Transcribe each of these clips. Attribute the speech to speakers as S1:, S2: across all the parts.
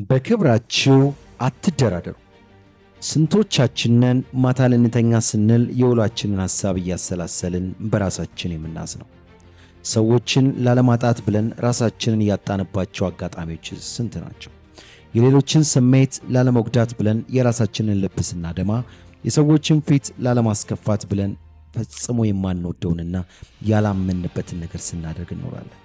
S1: በክብራችሁ አትደራደሩ። ስንቶቻችንን ማታ ልንተኛ ስንል የውሏችንን ሐሳብ እያሰላሰልን በራሳችን የምናዝነው? ሰዎችን ላለማጣት ብለን ራሳችንን ያጣንባቸው አጋጣሚዎች ስንት ናቸው? የሌሎችን ስሜት ላለመጉዳት ብለን የራሳችንን ልብ ስናደማ፣ የሰዎችን ፊት ላለማስከፋት ብለን ፈጽሞ የማንወደውንና ያላመንበትን ነገር ስናደርግ እንኖራለን።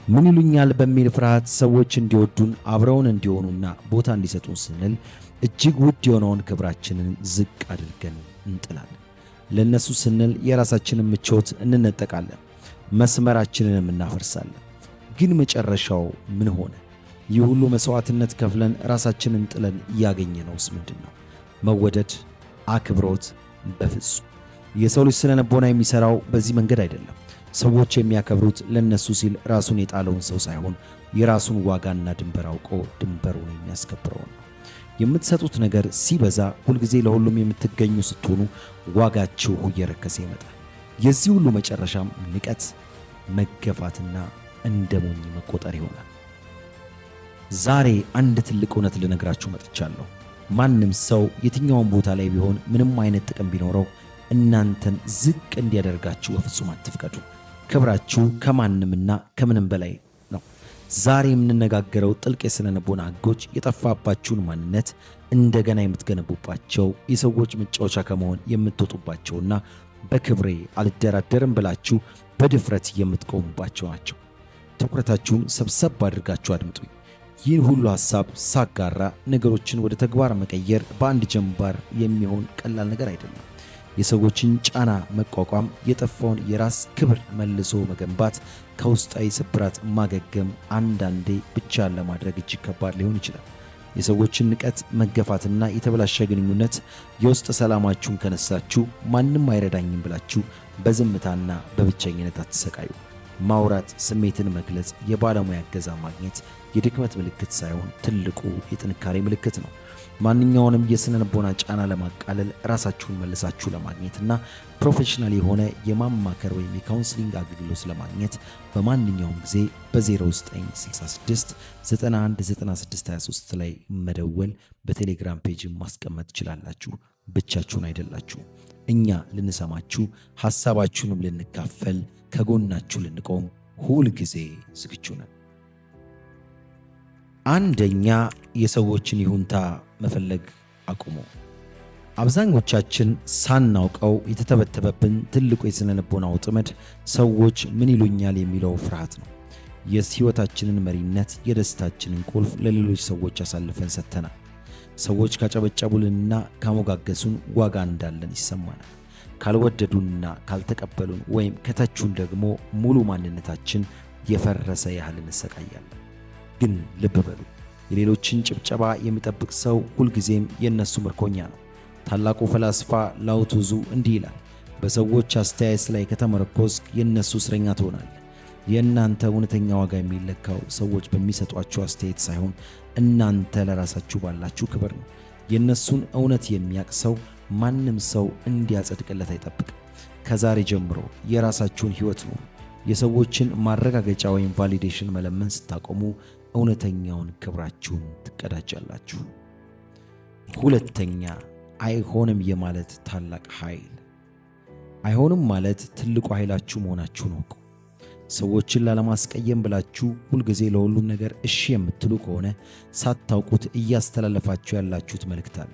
S1: ምን ይሉኛል በሚል ፍርሃት ሰዎች እንዲወዱን አብረውን እንዲሆኑና ቦታ እንዲሰጡን ስንል እጅግ ውድ የሆነውን ክብራችንን ዝቅ አድርገን እንጥላለን። ለነሱ ስንል የራሳችንን ምቾት እንነጠቃለን፣ መስመራችንንም እናፈርሳለን። ግን መጨረሻው ምን ሆነ? ይህ ሁሉ መስዋዕትነት ከፍለን ራሳችንን ጥለን ያገኘነውስ ምንድን ነው? መወደድ፣ አክብሮት? በፍጹም። የሰው ልጅ ስነ ልቦና የሚሰራው በዚህ መንገድ አይደለም። ሰዎች የሚያከብሩት ለነሱ ሲል ራሱን የጣለውን ሰው ሳይሆን የራሱን ዋጋና ድንበር አውቆ ድንበሩን የሚያስከብረውን ነው። የምትሰጡት ነገር ሲበዛ፣ ሁልጊዜ ለሁሉም የምትገኙ ስትሆኑ ዋጋችሁ እየረከሰ ይመጣል። የዚህ ሁሉ መጨረሻም ንቀት፣ መገፋትና እንደ ሞኝ መቆጠር ይሆናል። ዛሬ አንድ ትልቅ እውነት ልነግራችሁ መጥቻለሁ። ማንም ሰው የትኛውን ቦታ ላይ ቢሆን ምንም አይነት ጥቅም ቢኖረው እናንተን ዝቅ እንዲያደርጋችሁ በፍጹም አትፍቀዱ። ክብራችሁ ከማንምና ከምንም በላይ ነው። ዛሬ የምንነጋገረው ጥልቅ የሥነ ልቦና ሕጎች የጠፋባችሁን ማንነት እንደገና የምትገነቡባቸው፣ የሰዎች መጫወቻ ከመሆን የምትወጡባቸውና በክብሬ አልደራደርም ብላችሁ በድፍረት የምትቆሙባቸው ናቸው። ትኩረታችሁን ሰብሰብ አድርጋችሁ አድምጡኝ። ይህን ሁሉ ሐሳብ ሳጋራ ነገሮችን ወደ ተግባር መቀየር በአንድ ጀንባር የሚሆን ቀላል ነገር አይደለም። የሰዎችን ጫና መቋቋም፣ የጠፋውን የራስ ክብር መልሶ መገንባት፣ ከውስጣዊ ስብራት ማገገም አንዳንዴ ብቻን ለማድረግ እጅግ ከባድ ሊሆን ይችላል። የሰዎችን ንቀት፣ መገፋትና የተበላሸ ግንኙነት የውስጥ ሰላማችሁን ከነሳችሁ ማንም አይረዳኝም ብላችሁ በዝምታና በብቸኝነት አትሰቃዩ። ማውራት፣ ስሜትን መግለጽ፣ የባለሙያ እገዛ ማግኘት የድክመት ምልክት ሳይሆን ትልቁ የጥንካሬ ምልክት ነው። ማንኛውንም የሥነ ልቦና ጫና ለማቃለል፣ ራሳችሁን መልሳችሁ ለማግኘትና ፕሮፌሽናል የሆነ የማማከር ወይም የካውንስሊንግ አገልግሎት ለማግኘት በማንኛውም ጊዜ በ0966 91 9623 ላይ መደወል፣ በቴሌግራም ፔጅ ማስቀመጥ ትችላላችሁ። ብቻችሁን አይደላችሁ። እኛ ልንሰማችሁ፣ ሐሳባችሁንም ልንካፈል፣ ከጎናችሁ ልንቆም ሁል ጊዜ ዝግጁ ነን። አንደኛ፣ የሰዎችን ይሁንታ መፈለግ አቁሙ። አብዛኞቻችን ሳናውቀው የተተበተበብን ትልቁ የሥነ ልቦና ወጥመድ ሰዎች ምን ይሉኛል የሚለው ፍርሃት ነው። የሕይወታችንን መሪነት፣ የደስታችንን ቁልፍ ለሌሎች ሰዎች አሳልፈን ሰጥተናል። ሰዎች ካጨበጨቡልንና ካሞጋገሱን ዋጋ እንዳለን ይሰማናል። ካልወደዱንና ካልተቀበሉን ወይም ከተቹን ደግሞ ሙሉ ማንነታችን የፈረሰ ያህል እንሰቃያለን። ግን ልብ በሉ፣ የሌሎችን ጭብጨባ የሚጠብቅ ሰው ሁልጊዜም የእነሱ ምርኮኛ ነው። ታላቁ ፈላስፋ ላውቱዙ እንዲህ ይላል፣ በሰዎች አስተያየት ላይ ከተመረኮዝክ የእነሱ እስረኛ ትሆናለህ። የእናንተ እውነተኛ ዋጋ የሚለካው ሰዎች በሚሰጧችሁ አስተያየት ሳይሆን እናንተ ለራሳችሁ ባላችሁ ክብር ነው። የእነሱን እውነት የሚያውቅ ሰው ማንም ሰው እንዲያጸድቅለት አይጠብቅም። ከዛሬ ጀምሮ የራሳችሁን ሕይወት ነው። የሰዎችን ማረጋገጫ ወይም ቫሊዴሽን መለመን ስታቆሙ እውነተኛውን ክብራችሁን ትቀዳጃላችሁ። ሁለተኛ፣ አይሆንም የማለት ታላቅ ኃይል። አይሆንም ማለት ትልቁ ኃይላችሁ መሆናችሁን እወቁ። ሰዎችን ላለማስቀየም ብላችሁ ሁልጊዜ ለሁሉም ነገር እሺ የምትሉ ከሆነ ሳታውቁት እያስተላለፋችሁ ያላችሁት መልእክት አለ።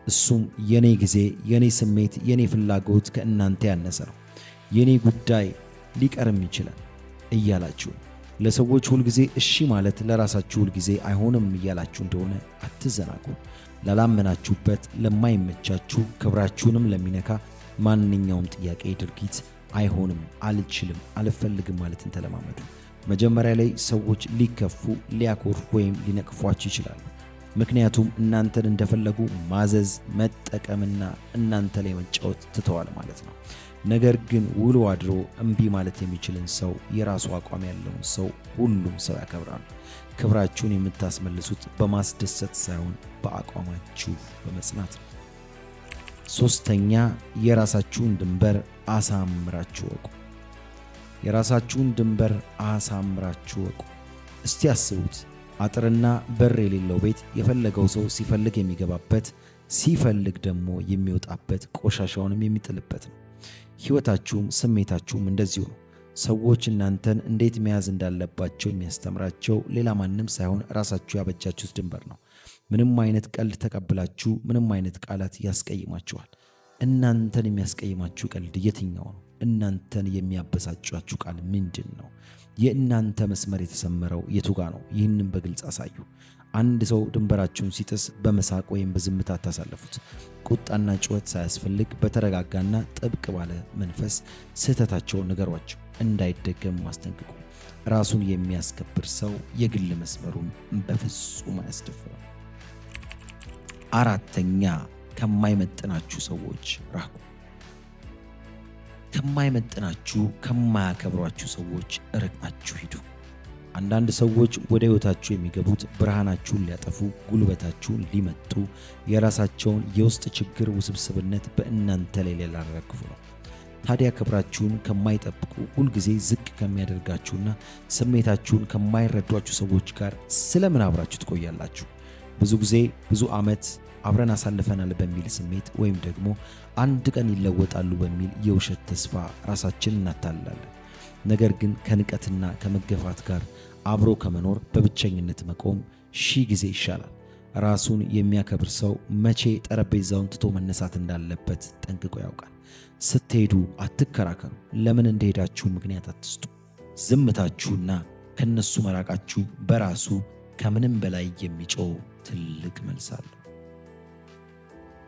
S1: እሱም የኔ ጊዜ፣ የኔ ስሜት፣ የኔ ፍላጎት ከእናንተ ያነሰ ነው፣ የኔ ጉዳይ ሊቀርም ይችላል እያላችሁ ለሰዎች ሁልጊዜ እሺ ማለት ለራሳችሁ ሁልጊዜ አይሆንም እያላችሁ እንደሆነ አትዘናጉ። ላላመናችሁበት፣ ለማይመቻችሁ፣ ክብራችሁንም ለሚነካ ማንኛውም ጥያቄ፣ ድርጊት አይሆንም፣ አልችልም፣ አልፈልግም ማለትን ተለማመዱ። መጀመሪያ ላይ ሰዎች ሊከፉ፣ ሊያኮርፉ ወይም ሊነቅፏችሁ ይችላሉ። ምክንያቱም እናንተን እንደፈለጉ ማዘዝ፣ መጠቀምና እናንተ ላይ መጫወት ትተዋል ማለት ነው። ነገር ግን ውሎ አድሮ እምቢ ማለት የሚችልን ሰው፣ የራሱ አቋም ያለውን ሰው ሁሉም ሰው ያከብራሉ። ክብራችሁን የምታስመልሱት በማስደሰት ሳይሆን በአቋማችሁ በመጽናት ነው። ሶስተኛ፣ የራሳችሁን ድንበር አሳምራችሁ ወቁ። የራሳችሁን ድንበር አሳምራችሁ ወቁ። እስቲ አስቡት፣ አጥርና በር የሌለው ቤት የፈለገው ሰው ሲፈልግ የሚገባበት ሲፈልግ ደግሞ የሚወጣበት ቆሻሻውንም የሚጥልበት ነው። ሕይወታችሁም ስሜታችሁም እንደዚሁ ነው። ሰዎች እናንተን እንዴት መያዝ እንዳለባቸው የሚያስተምራቸው ሌላ ማንም ሳይሆን ራሳችሁ ያበጃችሁት ድንበር ነው። ምንም አይነት ቀልድ ተቀብላችሁ ምንም አይነት ቃላት ያስቀይማችኋል። እናንተን የሚያስቀይማችሁ ቀልድ የትኛው ነው? እናንተን የሚያበሳጫችሁ ቃል ምንድን ነው? የእናንተ መስመር የተሰመረው የቱ ጋ ነው? ይህንን በግልጽ አሳዩ። አንድ ሰው ድንበራችሁን ሲጥስ በመሳቅ ወይም በዝምታ አታሳልፉት። ቁጣና ጩኸት ሳያስፈልግ በተረጋጋና ጥብቅ ባለ መንፈስ ስህተታቸውን ንገሯቸው፣ እንዳይደገም ማስጠንቅቁ። ራሱን የሚያስከብር ሰው የግል መስመሩን በፍጹም አያስደፍርም። አራተኛ፣ ከማይመጥናችሁ ሰዎች ራቁ። ከማይመጥናችሁ ከማያከብሯችሁ ሰዎች ርቃችሁ ሂዱ። አንዳንድ ሰዎች ወደ ሕይወታችሁ የሚገቡት ብርሃናችሁን ሊያጠፉ፣ ጉልበታችሁን ሊመጡ፣ የራሳቸውን የውስጥ ችግር ውስብስብነት በእናንተ ላይ ሊያራግፉ ነው። ታዲያ ክብራችሁን ከማይጠብቁ ሁልጊዜ ዝቅ ከሚያደርጋችሁና ስሜታችሁን ከማይረዷችሁ ሰዎች ጋር ስለምን አብራችሁ ትቆያላችሁ? ብዙ ጊዜ ብዙ ዓመት አብረን አሳልፈናል በሚል ስሜት ወይም ደግሞ አንድ ቀን ይለወጣሉ በሚል የውሸት ተስፋ ራሳችንን እናታልላለን። ነገር ግን ከንቀትና ከመገፋት ጋር አብሮ ከመኖር በብቸኝነት መቆም 1000 ጊዜ ይሻላል። ራሱን የሚያከብር ሰው መቼ ጠረጴዛውን ትቶ መነሳት እንዳለበት ጠንቅቆ ያውቃል። ስትሄዱ አትከራከሩ። ለምን እንደሄዳችሁ ምክንያት አትስጡ። ዝምታችሁና ከነሱ መራቃችሁ በራሱ ከምንም በላይ የሚጮህ ትልቅ መልስ አለው።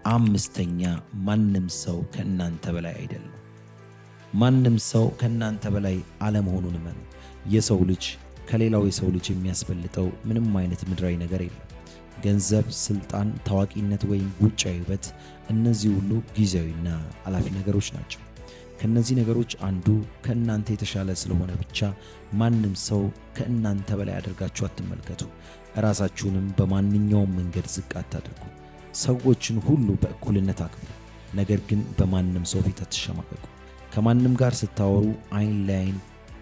S1: አምስተኛ፣ ማንም ሰው ከእናንተ በላይ አይደለም። ማንም ሰው ከእናንተ በላይ አለመሆኑን እመኑ። የሰው ልጅ ከሌላው የሰው ልጅ የሚያስበልጠው ምንም አይነት ምድራዊ ነገር የለም። ገንዘብ፣ ስልጣን፣ ታዋቂነት ወይም ውጫዊ ውበት፣ እነዚህ ሁሉ ጊዜያዊና አላፊ ነገሮች ናቸው። ከነዚህ ነገሮች አንዱ ከእናንተ የተሻለ ስለሆነ ብቻ ማንም ሰው ከእናንተ በላይ አድርጋችሁ አትመልከቱ። ራሳችሁንም በማንኛውም መንገድ ዝቅ አታድርጉ። ሰዎችን ሁሉ በእኩልነት አክብሩ፣ ነገር ግን በማንም ሰው ፊት አትሸማቀቁ። ከማንም ጋር ስታወሩ አይን ለአይን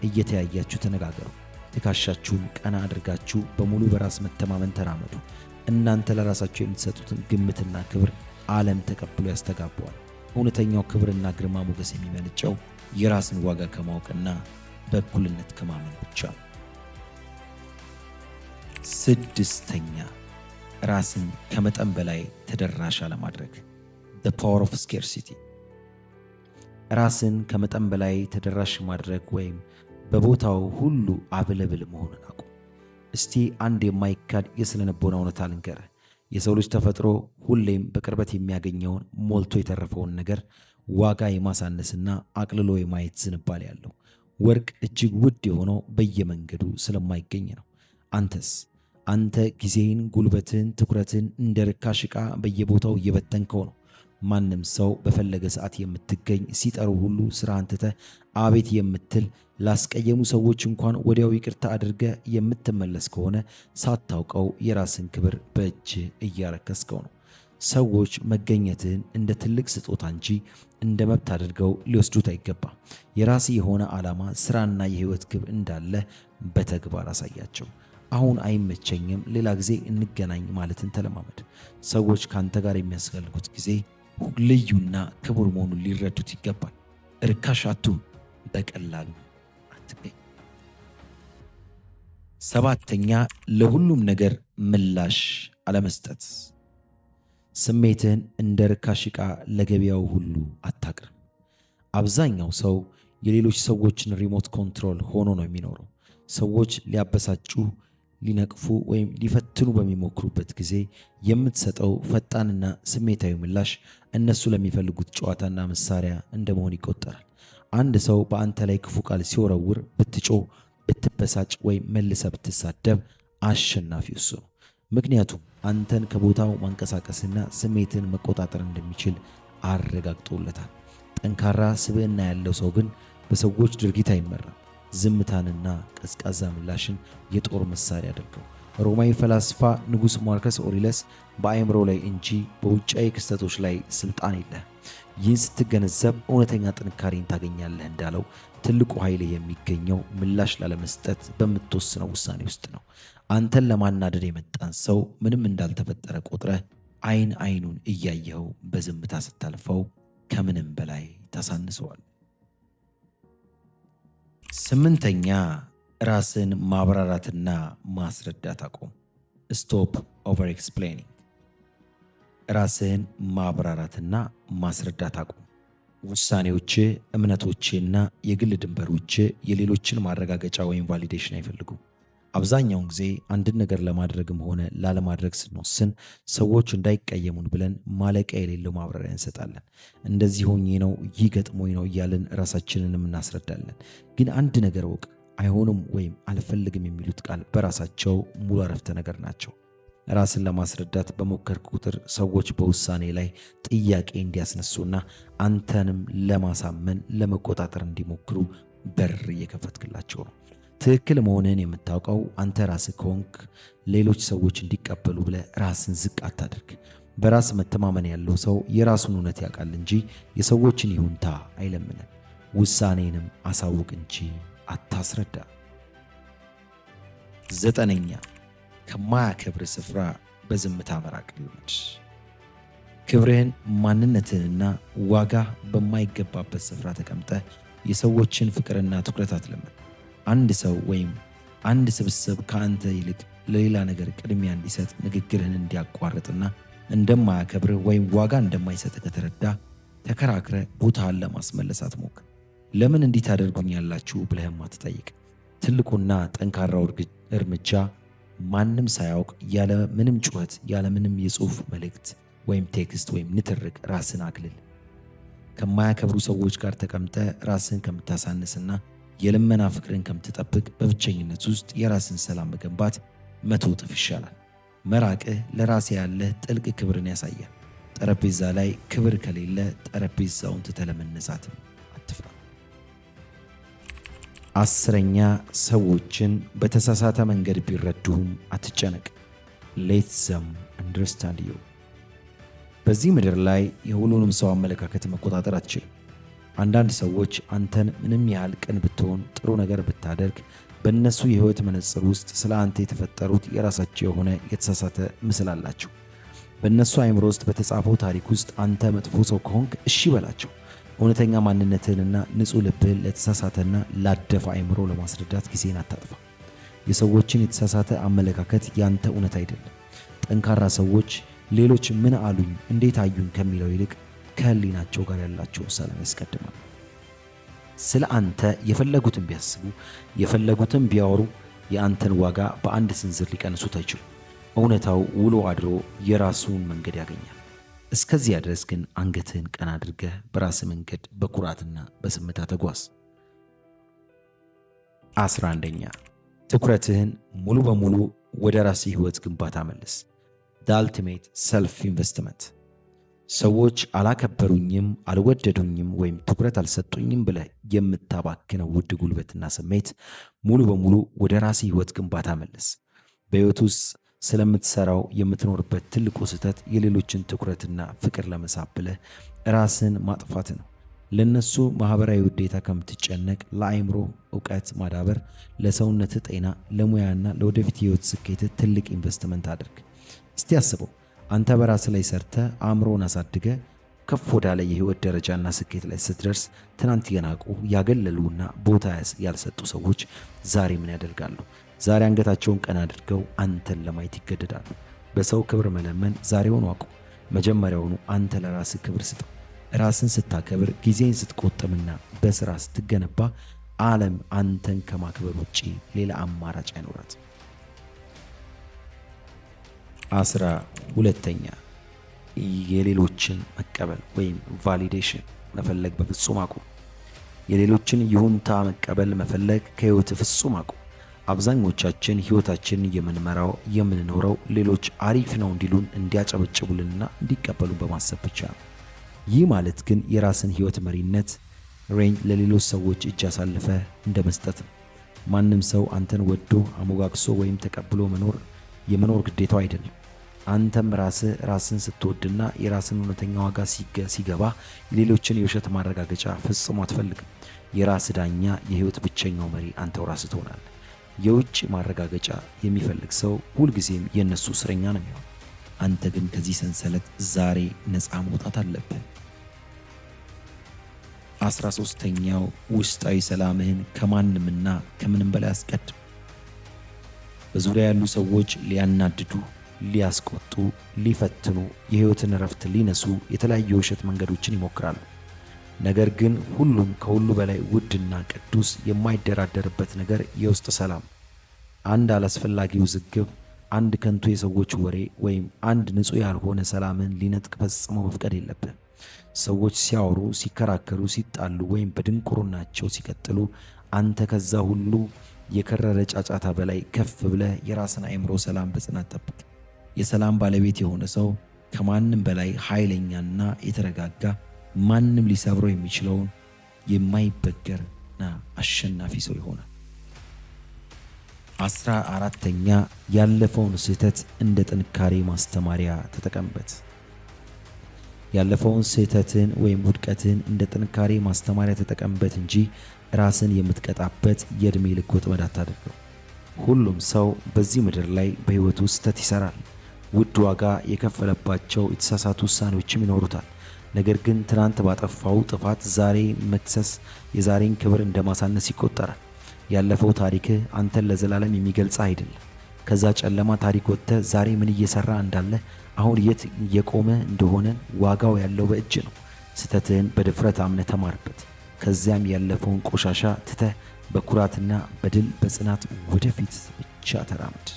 S1: እየተያያችሁ ተነጋገሩ። ትከሻችሁን ቀና አድርጋችሁ በሙሉ በራስ መተማመን ተራመዱ። እናንተ ለራሳችሁ የምትሰጡትን ግምትና ክብር ዓለም ተቀብሎ ያስተጋባዋል። እውነተኛው ክብርና ግርማ ሞገስ የሚመነጨው የራስን ዋጋ ከማወቅና በእኩልነት ከማመን ብቻ ነው። ስድስተኛ፣ ራስን ከመጠን በላይ ተደራሽ አለማድረግ። the power of scarcity። ራስን ከመጠን በላይ ተደራሽ ማድረግ ወይም በቦታው ሁሉ አብለብል መሆንን አቁም። እስቲ አንድ የማይካድ የስነ ልቦና እውነታ ልንገርህ። የሰው ልጅ ተፈጥሮ ሁሌም በቅርበት የሚያገኘውን ሞልቶ የተረፈውን ነገር ዋጋ የማሳነስና አቅልሎ የማየት ዝንባሌ ያለው። ወርቅ እጅግ ውድ የሆነው በየመንገዱ ስለማይገኝ ነው። አንተ ጊዜህን፣ ጉልበትን፣ ትኩረትን እንደ ርካሽ ዕቃ በየቦታው እየበተንከው ነው። ማንም ሰው በፈለገ ሰዓት የምትገኝ፣ ሲጠሩ ሁሉ ስራህን ትተህ አቤት የምትል፣ ላስቀየሙ ሰዎች እንኳን ወዲያው ይቅርታ አድርገህ የምትመለስ ከሆነ ሳታውቀው የራስን ክብር በእጅ እያረከስከው ነው። ሰዎች መገኘትህን እንደ ትልቅ ስጦታ እንጂ እንደ መብት አድርገው ሊወስዱት አይገባም። የራስህ የሆነ ዓላማ፣ ስራና የህይወት ግብ እንዳለ በተግባር አሳያቸው። አሁን አይመቸኝም፣ ሌላ ጊዜ እንገናኝ ማለትን ተለማመድ። ሰዎች ካንተ ጋር የሚያስፈልጉት ጊዜ ልዩና ክቡር መሆኑን ሊረዱት ይገባል። ርካሽ አትሁን፣ በቀላሉ አትገኝ። ሰባተኛ፣ ለሁሉም ነገር ምላሽ አለመስጠት። ስሜትህን እንደ ርካሽ ዕቃ ለገበያው ሁሉ አታቅርብ። አብዛኛው ሰው የሌሎች ሰዎችን ሪሞት ኮንትሮል ሆኖ ነው የሚኖረው። ሰዎች ሊያበሳጩ፣ ሊነቅፉ ወይም ሊፈትኑ በሚሞክሩበት ጊዜ የምትሰጠው ፈጣንና ስሜታዊ ምላሽ እነሱ ለሚፈልጉት ጨዋታና መሳሪያ እንደመሆን ይቆጠራል። አንድ ሰው በአንተ ላይ ክፉ ቃል ሲወረውር ብትጮህ፣ ብትበሳጭ ወይም መልሰ ብትሳደብ አሸናፊው እሱ ነው። ምክንያቱም አንተን ከቦታው ማንቀሳቀስና ስሜትን መቆጣጠር እንደሚችል አረጋግጦለታል። ጠንካራ ስብዕና ያለው ሰው ግን በሰዎች ድርጊት አይመራም። ዝምታንና ቀዝቃዛ ምላሽን የጦር መሳሪያ አድርገው። ሮማዊ ፈላስፋ ንጉሥ ማርከስ ኦሪለስ በአእምሮ ላይ እንጂ በውጫዊ ክስተቶች ላይ ስልጣን የለህ፣ ይህን ስትገነዘብ እውነተኛ ጥንካሬን ታገኛለህ እንዳለው ትልቁ ኃይል የሚገኘው ምላሽ ላለመስጠት በምትወስነው ውሳኔ ውስጥ ነው። አንተን ለማናደድ የመጣን ሰው ምንም እንዳልተፈጠረ ቆጥረህ አይን አይኑን እያየኸው በዝምታ ስታልፈው ከምንም በላይ ታሳንሰዋል። ስምንተኛ ራስን ማብራራትና ማስረዳት አቁም። ስቶፕ ኦቨር ኤክስፕሌኒንግ። ራስህን ማብራራትና ማስረዳት አቁም። ውሳኔዎች፣ እምነቶችና የግል ድንበሮች የሌሎችን ማረጋገጫ ወይም ቫሊዴሽን አይፈልጉም። አብዛኛውን ጊዜ አንድን ነገር ለማድረግም ሆነ ላለማድረግ ስንወስን ሰዎች እንዳይቀየሙን ብለን ማለቂያ የሌለው ማብራሪያ እንሰጣለን። እንደዚህ ሆኜ ነው፣ ይህ ገጥሞኝ ነው እያልን ራሳችንንም እናስረዳለን። ግን አንድ ነገር እወቅ፣ አይሆንም ወይም አልፈልግም የሚሉት ቃል በራሳቸው ሙሉ አረፍተ ነገር ናቸው። ራስን ለማስረዳት በሞከርክ ቁጥር ሰዎች በውሳኔ ላይ ጥያቄ እንዲያስነሱና አንተንም ለማሳመን ለመቆጣጠር እንዲሞክሩ በር እየከፈትክላቸው ነው። ትክክል መሆንህን የምታውቀው አንተ ራስህ ከሆንክ ሌሎች ሰዎች እንዲቀበሉ ብለህ ራስን ዝቅ አታድርግ። በራስ መተማመን ያለው ሰው የራሱን እውነት ያውቃል እንጂ የሰዎችን ይሁንታ አይለምንም። ውሳኔንም አሳውቅ እንጂ አታስረዳ። ዘጠነኛ ከማያከብር ስፍራ በዝምታ መራቅ ልመድ። ክብርህን፣ ማንነትህንና ዋጋ በማይገባበት ስፍራ ተቀምጠህ የሰዎችን ፍቅርና ትኩረት አትለምን። አንድ ሰው ወይም አንድ ስብስብ ከአንተ ይልቅ ለሌላ ነገር ቅድሚያ እንዲሰጥ፣ ንግግርህን እንዲያቋርጥና እንደማያከብርህ ወይም ዋጋ እንደማይሰጥ ከተረዳ ተከራክረ ቦታህን ለማስመለስ አትሞክር። ለምን እንዲህ ታደርጉኛላችሁ ብለህም አትጠይቅ። ትልቁና ጠንካራው እርምጃ ማንም ሳያውቅ ያለ ምንም ጩኸት፣ ያለ ምንም የጽሑፍ መልእክት ወይም ቴክስት ወይም ንትርክ ራስን አግልል። ከማያከብሩ ሰዎች ጋር ተቀምጠ ራስን ከምታሳንስና የልመና ፍቅርን ከምትጠብቅ በብቸኝነት ውስጥ የራስን ሰላም መገንባት 100 እጥፍ ይሻላል። መራቅህ ለራስ ያለህ ጥልቅ ክብርን ያሳያል። ጠረጴዛ ላይ ክብር ከሌለ ጠረጴዛውን ትተህ ለመነሳትም አትፍራ። 10ኛ ሰዎችን በተሳሳተ መንገድ ቢረዱህም አትጨነቅ። ሌት ዘም አንደርስታንድ ዩ። በዚህ ምድር ላይ የሁሉንም ሰው አመለካከት መቆጣጠር አትችልም። አንዳንድ ሰዎች አንተን ምንም ያህል ቅን ብትሆን፣ ጥሩ ነገር ብታደርግ፣ በእነሱ የህይወት መነጽር ውስጥ ስለ አንተ የተፈጠሩት የራሳቸው የሆነ የተሳሳተ ምስል አላቸው። በእነሱ አእምሮ ውስጥ በተጻፈው ታሪክ ውስጥ አንተ መጥፎ ሰው ከሆንክ እሺ በላቸው። እውነተኛ ማንነትህንና ንጹሕ ልብህን ለተሳሳተና ላደፈ አእምሮ ለማስረዳት ጊዜን አታጥፋ። የሰዎችን የተሳሳተ አመለካከት ያንተ እውነት አይደለም። ጠንካራ ሰዎች ሌሎች ምን አሉኝ፣ እንዴት አዩኝ ከሚለው ይልቅ ከህሊናቸው ጋር ያላቸውን ሰላም ያስቀድማል። ስለ አንተ የፈለጉትን ቢያስቡ፣ የፈለጉትን ቢያወሩ የአንተን ዋጋ በአንድ ስንዝር ሊቀንሱት አይችሉም። እውነታው ውሎ አድሮ የራሱን መንገድ ያገኛል። እስከዚያ ድረስ ግን አንገትህን ቀና አድርገህ በራስ መንገድ በኩራትና በዝምታ ተጓዝ። 11ኛ ትኩረትህን ሙሉ በሙሉ ወደ ራስህ ህይወት ግንባታ መልስ። The ultimate self investment። ሰዎች አላከበሩኝም፣ አልወደዱኝም ወይም ትኩረት አልሰጡኝም ብለህ የምታባክነው ውድ ጉልበትና ስሜት ሙሉ በሙሉ ወደ ራስህ ህይወት ግንባታ መልስ። በህይወት ውስጥ ስለምትሰራው የምትኖርበት ትልቁ ስህተት የሌሎችን ትኩረትና ፍቅር ለመሳብ ብለህ ራስን ማጥፋት ነው። ለነሱ ማህበራዊ ውዴታ ከምትጨነቅ ለአእምሮ እውቀት ማዳበር፣ ለሰውነት ጤና፣ ለሙያና ለወደፊት ህይወት ስኬት ትልቅ ኢንቨስትመንት አድርግ። እስቲ አስበው፣ አንተ በራስ ላይ ሰርተ አእምሮን አሳድገ ከፍ ወዳለ የህይወት ደረጃና ስኬት ላይ ስትደርስ ትናንት የናቁ ያገለሉና ቦታ ያልሰጡ ሰዎች ዛሬ ምን ያደርጋሉ? ዛሬ አንገታቸውን ቀና አድርገው አንተን ለማየት ይገደዳሉ። በሰው ክብር መለመን ዛሬውኑ አቁም። መጀመሪያውኑ አንተ ለራስህ ክብር ስጠው። ራስን ስታከብር፣ ጊዜን ስትቆጥምና በስራ ስትገነባ ዓለም አንተን ከማክበር ውጪ ሌላ አማራጭ አይኖራት። 12ኛ የሌሎችን መቀበል ወይም ቫሊዴሽን መፈለግ በፍጹም አቁም። የሌሎችን ይሁንታ መቀበል መፈለግ ከህይወት ፍጹም አቁም። አብዛኞቻችን ህይወታችንን የምንኖረው ሌሎች አሪፍ ነው እንዲሉን፣ እንዲያጨበጭቡልንና እንዲቀበሉ በማሰብ ብቻ ነው። ይህ ማለት ግን የራስን ህይወት መሪነት ሬንጅ ለሌሎች ሰዎች እጅ አሳልፈ እንደ መስጠት ነው። ማንም ሰው አንተን ወዶ አሞጋግሶ ወይም ተቀብሎ የመኖር ግዴታው አይደለም። አንተም ራስን ስትወድና የራስን እውነተኛ ዋጋ ሲገባ ሌሎችን የውሸት ማረጋገጫ ፈጽሞ አትፈልግም። የራስ ዳኛ፣ የህይወት ብቸኛው መሪ አንተው ራስህ ትሆናለህ። የውጭ ማረጋገጫ የሚፈልግ ሰው ሁልጊዜም የእነሱ እስረኛ ነው የሚሆነው። አንተ ግን ከዚህ ሰንሰለት ዛሬ ነፃ መውጣት አለብህ። 13ኛው ውስጣዊ ሰላምህን ከማንምና ከምንም በላይ አስቀድም። በዙሪያ ያሉ ሰዎች ሊያናድዱ፣ ሊያስቆጡ፣ ሊፈትኑ፣ የሕይወትን እረፍት ሊነሱ የተለያዩ የውሸት መንገዶችን ይሞክራሉ። ነገር ግን ሁሉም ከሁሉ በላይ ውድና ቅዱስ የማይደራደርበት ነገር የውስጥ ሰላም። አንድ አላስፈላጊ ውዝግብ፣ አንድ ከንቱ የሰዎች ወሬ ወይም አንድ ንጹሕ ያልሆነ ሰላምን ሊነጥቅ ፈጽሞ መፍቀድ የለብህ። ሰዎች ሲያወሩ፣ ሲከራከሩ፣ ሲጣሉ ወይም በድንቁርናቸው ሲቀጥሉ አንተ ከዛ ሁሉ የከረረ ጫጫታ በላይ ከፍ ብለህ የራስን አእምሮ ሰላም በጽናት ጠብቅ። የሰላም ባለቤት የሆነ ሰው ከማንም በላይ ኃይለኛና የተረጋጋ፣ ማንም ሊሰብረው የሚችለውን የማይበገርና አሸናፊ ሰው ይሆናል። 14ኛ ያለፈውን ስህተት እንደ ጥንካሬ ማስተማሪያ ተጠቀምበት። ያለፈውን ስህተትን ወይም ውድቀትን እንደ ጥንካሬ ማስተማሪያ ተጠቀምበት እንጂ ራስን የምትቀጣበት የዕድሜ ልክ ወጥመድ አታድርገው። ሁሉም ሰው በዚህ ምድር ላይ በሕይወቱ ስህተት ይሠራል። ውድ ዋጋ የከፈለባቸው የተሳሳቱ ውሳኔዎችም ይኖሩታል። ነገር ግን ትናንት ባጠፋው ጥፋት ዛሬ መክሰስ የዛሬን ክብር እንደማሳነስ ይቆጠራል። ያለፈው ታሪክህ አንተን ለዘላለም የሚገልጽ አይደለም። ከዛ ጨለማ ታሪክ ወጥተህ ዛሬ ምን እየሰራ እንዳለ፣ አሁን የት እየቆመ እንደሆነ ዋጋው ያለው በእጅ ነው። ስህተትህን በድፍረት አምነህ ተማርበት። ከዚያም ያለፈውን ቆሻሻ ትተህ በኩራትና በድል በጽናት ወደፊት ብቻ ተራመድ።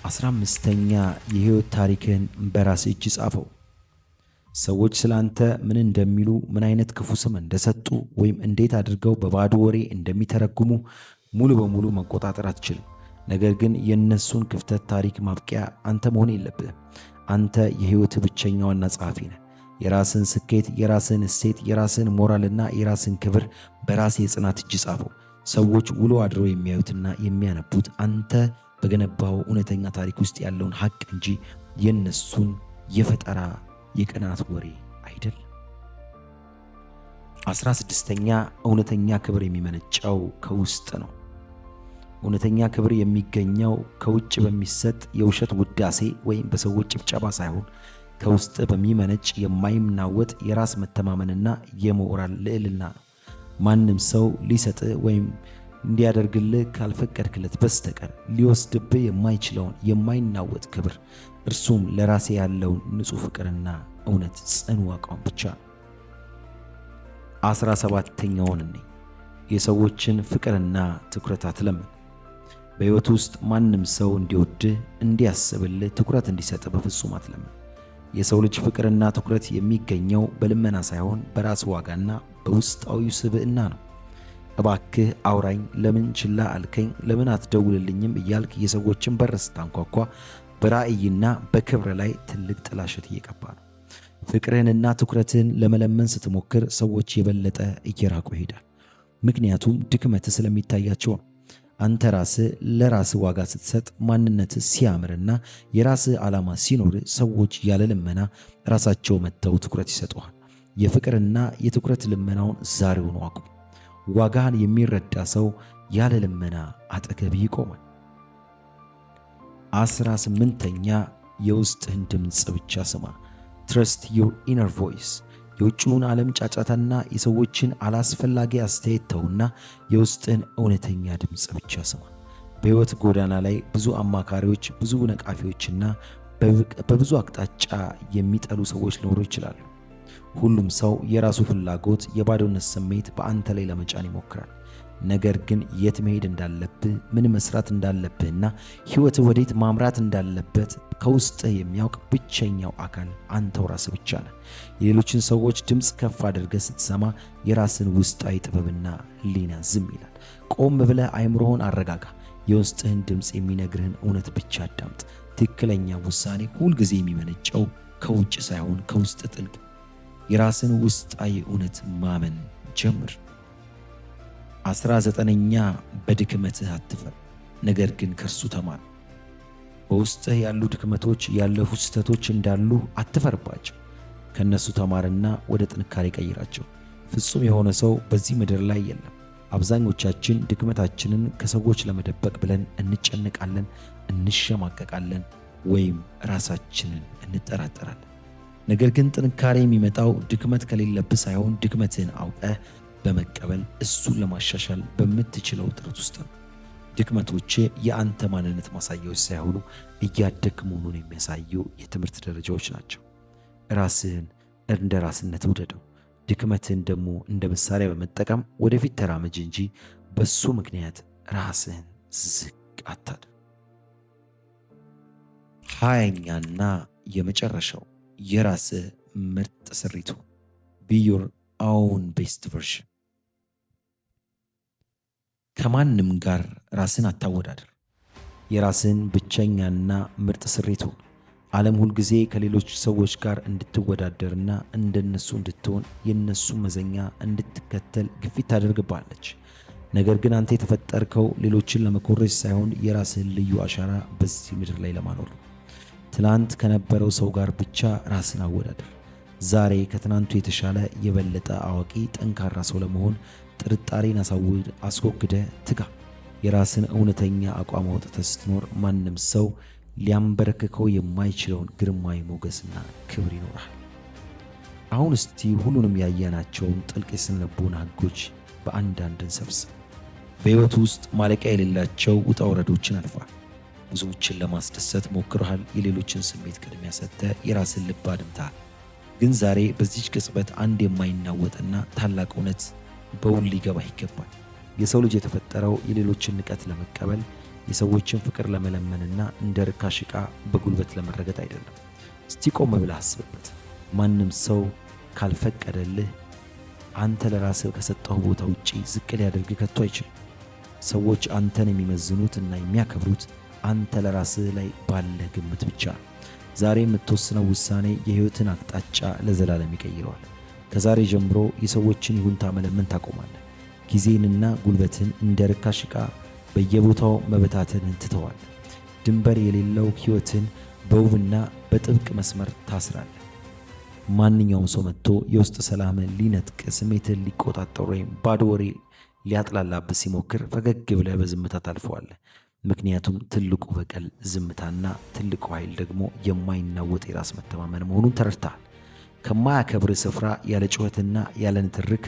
S1: 15ኛ የሕይወት ታሪክህን በራስ እጅ ጻፈው። ሰዎች ስላንተ ምን እንደሚሉ፣ ምን አይነት ክፉ ስም እንደሰጡ ወይም እንዴት አድርገው በባዶ ወሬ እንደሚተረጉሙ ሙሉ በሙሉ መቆጣጠር አትችልም። ነገር ግን የእነሱን ክፍተት ታሪክ ማብቂያ አንተ መሆን የለብህም። አንተ የሕይወትህ ብቸኛ ዋና ጸሐፊ ነህ። የራስን ስኬት፣ የራስን እሴት፣ የራስን ሞራልና የራስን ክብር በራስ የጽናት እጅ ጻፈው። ሰዎች ውሎ አድረው የሚያዩትና የሚያነቡት አንተ በገነባው እውነተኛ ታሪክ ውስጥ ያለውን ሐቅ እንጂ የእነሱን የፈጠራ የቅናት ወሬ አይደለም። 16ኛ እውነተኛ ክብር የሚመነጨው ከውስጥ ነው። እውነተኛ ክብር የሚገኘው ከውጭ በሚሰጥ የውሸት ውዳሴ ወይም በሰዎች ጭብጨባ ሳይሆን ከውስጥ በሚመነጭ የማይናወጥ የራስ መተማመንና የሞራል ልዕልና ነው። ማንም ሰው ሊሰጥህ ወይም እንዲያደርግልህ ካልፈቀድክለት በስተቀር ሊወስድብህ የማይችለውን የማይናወጥ ክብር፣ እርሱም ለራሴ ያለውን ንጹሕ ፍቅርና እውነት ጽኑ አቋም ብቻ ነው። 17ኛውን እኔ የሰዎችን ፍቅርና ትኩረት አትለምን። በሕይወት ውስጥ ማንም ሰው እንዲወድህ፣ እንዲያስብልህ፣ ትኩረት እንዲሰጥህ በፍጹም አትለምን። የሰው ልጅ ፍቅርና ትኩረት የሚገኘው በልመና ሳይሆን በራስ ዋጋና በውስጣዊ ስብዕና ነው። እባክህ አውራኝ፣ ለምን ችላ አልከኝ፣ ለምን አትደውልልኝም እያልክ የሰዎችን በር ስታንኳኳ በራእይና በክብር ላይ ትልቅ ጥላሸት እየቀባ ነው። ፍቅርህንና ትኩረትህን ለመለመን ስትሞክር ሰዎች የበለጠ እየራቁ ይሄዳል። ምክንያቱም ድክመትህ ስለሚታያቸው ነው። አንተ ራስህ ለራስህ ዋጋ ስትሰጥ፣ ማንነትህ ሲያምርና የራስህ ዓላማ ሲኖር ሰዎች ያለ ልመና ራሳቸው መጥተው ትኩረት ይሰጡሃል። የፍቅርና የትኩረት ልመናውን ዛሬውኑ አቁም። ዋጋህን የሚረዳ ሰው ያለ ልመና አጠገብህ ይቆማል። 18ኛ የውስጥህን ድምፅ ብቻ ስማ። ትረስት ዩር ኢነር ቮይስ። የውጭውን ዓለም ጫጫታና የሰዎችን አላስፈላጊ አስተያየት ተውና የውስጥህን እውነተኛ ድምፅ ብቻ ስማ። በሕይወት ጎዳና ላይ ብዙ አማካሪዎች፣ ብዙ ነቃፊዎችና በብዙ አቅጣጫ የሚጠሉ ሰዎች ሊኖሩ ይችላሉ። ሁሉም ሰው የራሱ ፍላጎት፣ የባዶነት ስሜት በአንተ ላይ ለመጫን ይሞክራል። ነገር ግን የት መሄድ እንዳለብህ፣ ምን መስራት እንዳለብህና ሕይወትህ ወዴት ማምራት እንዳለበት ከውስጥህ የሚያውቅ ብቸኛው አካል አንተው ራስህ ብቻ ነህ። የሌሎችን ሰዎች ድምፅ ከፍ አድርገህ ስትሰማ የራስን ውስጣዊ ጥበብና ሕሊና ዝም ይላል። ቆም ብለህ አእምሮህን አረጋጋ። የውስጥህን ድምፅ የሚነግርህን እውነት ብቻ አዳምጥ። ትክክለኛ ውሳኔ ሁልጊዜ የሚመነጨው ከውጭ ሳይሆን ከውስጥ ጥልቅ። የራስን ውስጣዊ እውነት ማመን ጀምር። 19ኛ በድክመትህ አትፈር፣ ነገር ግን ከእርሱ ተማር። በውስጥህ ያሉ ድክመቶች፣ ያለፉ ስህተቶች እንዳሉ አትፈርባቸው። ከእነሱ ተማርና ወደ ጥንካሬ ቀይራቸው። ፍጹም የሆነ ሰው በዚህ ምድር ላይ የለም። አብዛኞቻችን ድክመታችንን ከሰዎች ለመደበቅ ብለን እንጨነቃለን፣ እንሸማቀቃለን ወይም ራሳችንን እንጠራጠራለን። ነገር ግን ጥንካሬ የሚመጣው ድክመት ከሌለብህ ሳይሆን ድክመትህን አውቀህ በመቀበል እሱን ለማሻሻል በምትችለው ጥረት ውስጥ ነው። ድክመቶች የአንተ ማንነት ማሳያዎች ሳይሆኑ እያደግክ መሆኑን የሚያሳዩ የትምህርት ደረጃዎች ናቸው። ራስህን እንደ ራስነት ውደደው። ድክመትህን ደግሞ እንደ መሳሪያ በመጠቀም ወደፊት ተራመጅ እንጂ በሱ ምክንያት ራስህን ዝቅ አታድርግ። 20ኛና የመጨረሻው የራስህ ምርጥ ስሪቱ ቢ ዮር ኦውን ቤስት ቨርዥን። ከማንም ጋር ራስን አታወዳደር። የራስን ብቸኛና ምርጥ ስሪቱ ዓለም ሁልጊዜ ከሌሎች ሰዎች ጋር እንድትወዳደርና እንደነሱ እንድትሆን የነሱ መዘኛ እንድትከተል ግፊት ታደርግባለች። ነገር ግን አንተ የተፈጠርከው ሌሎችን ለመኮረጅ ሳይሆን የራስህን ልዩ አሻራ በዚህ ምድር ላይ ለማኖር ነው። ትናንት ከነበረው ሰው ጋር ብቻ ራስን አወዳደር። ዛሬ ከትናንቱ የተሻለ የበለጠ አዋቂ፣ ጠንካራ ሰው ለመሆን ጥርጣሬን አስወግደ ትጋ። የራስን እውነተኛ አቋም አውጥተህ ስትኖር ማንም ሰው ሊያንበረክከው የማይችለውን ግርማዊ ሞገስና ክብር ይኖራል። አሁን እስቲ ሁሉንም ያየናቸውን ጥልቅ የሥነ ልቦና ሕጎች በአንዳንድ እንሰብስብ። በሕይወት ውስጥ ማለቂያ የሌላቸው ውጣ ውረዶችን አልፏል። ብዙዎችን ለማስደሰት ሞክረሃል። የሌሎችን ስሜት ቅድሚያ ሰጥተህ የራስን ልብ አድምተሃል። ግን ዛሬ በዚች ቅጽበት አንድ የማይናወጥና ታላቅ እውነት በውል ሊገባህ ይገባል። የሰው ልጅ የተፈጠረው የሌሎችን ንቀት ለመቀበል፣ የሰዎችን ፍቅር ለመለመንና እንደ ርካሽ ዕቃ በጉልበት ለመረገጥ አይደለም። እስቲ ቆም ብለህ አስብበት። ማንም ሰው ካልፈቀደልህ አንተ ለራስህ ከሰጠው ቦታ ውጪ ዝቅ ሊያደርግ ከቶ አይችልም። ሰዎች አንተን የሚመዝኑት እና የሚያከብሩት አንተ ለራስህ ላይ ባለ ግምት ብቻ ነው። ዛሬ የምትወስነው ውሳኔ የሕይወትን አቅጣጫ ለዘላለም ይቀይረዋል። ከዛሬ ጀምሮ የሰዎችን ይሁንታ መለመን ታቆማለህ። ጊዜንና ጉልበትን እንደ ርካሽ ዕቃ በየቦታው መበታተንን ትተዋለህ። ድንበር የሌለው ሕይወትን በውብና በጥብቅ መስመር ታስራለህ። ማንኛውም ሰው መጥቶ የውስጥ ሰላምን ሊነጥቅ፣ ስሜትን ሊቆጣጠር ወይም ባዶ ወሬ ሊያጥላላብህ ሲሞክር ፈገግ ብለህ በዝምታ ታልፈዋለህ። ምክንያቱም ትልቁ በቀል ዝምታና ትልቁ ኃይል ደግሞ የማይናወጥ የራስ መተማመን መሆኑን ተረድተሃል። ከማያከብርህ ስፍራ ያለ ጩኸትና ያለ ንትርክ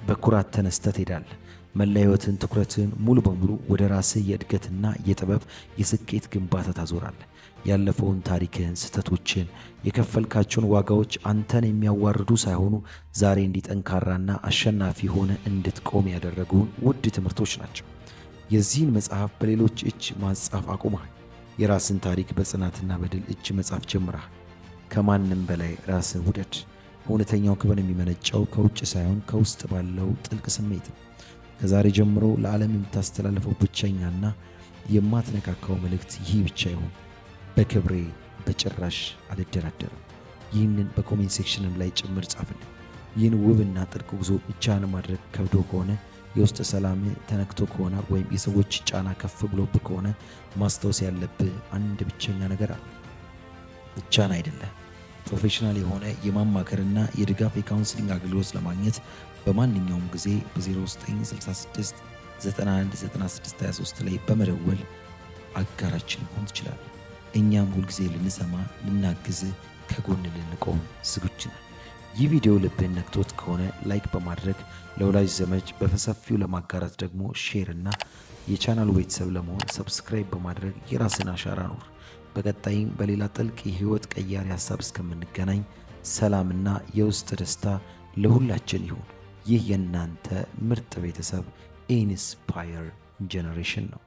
S1: በኩራት ተነስተህ ትሄዳለህ። መላ ሕይወትን፣ ትኩረትን ሙሉ በሙሉ ወደ ራስህ የእድገትና የጥበብ የስኬት ግንባታ ታዞራለህ። ያለፈውን ታሪክህን፣ ስህተቶችን፣ የከፈልካቸውን ዋጋዎች አንተን የሚያዋርዱ ሳይሆኑ ዛሬ እንዲጠንካራና አሸናፊ ሆነ እንድትቆም ያደረጉን ውድ ትምህርቶች ናቸው። የዚህን መጽሐፍ በሌሎች እጅ ማጻፍ አቁመሃል። የራስን ታሪክ በጽናትና በድል እጅ መጻፍ ጀምረሃል። ከማንም በላይ ራስን ውደድ። እውነተኛው ክብር የሚመነጨው ከውጭ ሳይሆን ከውስጥ ባለው ጥልቅ ስሜት ነው። ከዛሬ ጀምሮ ለዓለም የምታስተላልፈው ብቸኛና የማትነካካው መልእክት ይህ ብቻ ይሁን። በክብሬ በጭራሽ አልደራደርም። ይህንን በኮሜንት ሴክሽንም ላይ ጭምር ጻፍልኝ። ይህን ውብና ጥልቅ ጉዞ ብቻህን ማድረግ ከብዶ ከሆነ፣ የውስጥ ሰላም ተነክቶ ከሆነ፣ ወይም የሰዎች ጫና ከፍ ብሎብህ ከሆነ ማስታወስ ያለብህ አንድ ብቸኛ ነገር አለ። ብቻህን አይደለም። ፕሮፌሽናል የሆነ የማማከርና የድጋፍ የካውንስሊንግ አገልግሎት ለማግኘት በማንኛውም ጊዜ በ0966 919623 ላይ በመደወል አጋራችን መሆን ትችላለህ። እኛም ሁልጊዜ ልንሰማ፣ ልናግዝ፣ ከጎን ልንቆም ዝግጁ ነን። ይህ ቪዲዮ ልብህን ነክቶት ከሆነ ላይክ በማድረግ ለወላጅ ዘመድ በሰፊው ለማጋራት ደግሞ ሼር እና የቻናሉ ቤተሰብ ለመሆን ሰብስክራይብ በማድረግ የራስን አሻራ ኑር። በቀጣይም በሌላ ጥልቅ የህይወት ቀያሪ ሀሳብ እስከምንገናኝ ሰላምና የውስጥ ደስታ ለሁላችን ይሁን። ይህ የእናንተ ምርጥ ቤተሰብ ኢንስፓየር ጄኔሬሽን ነው።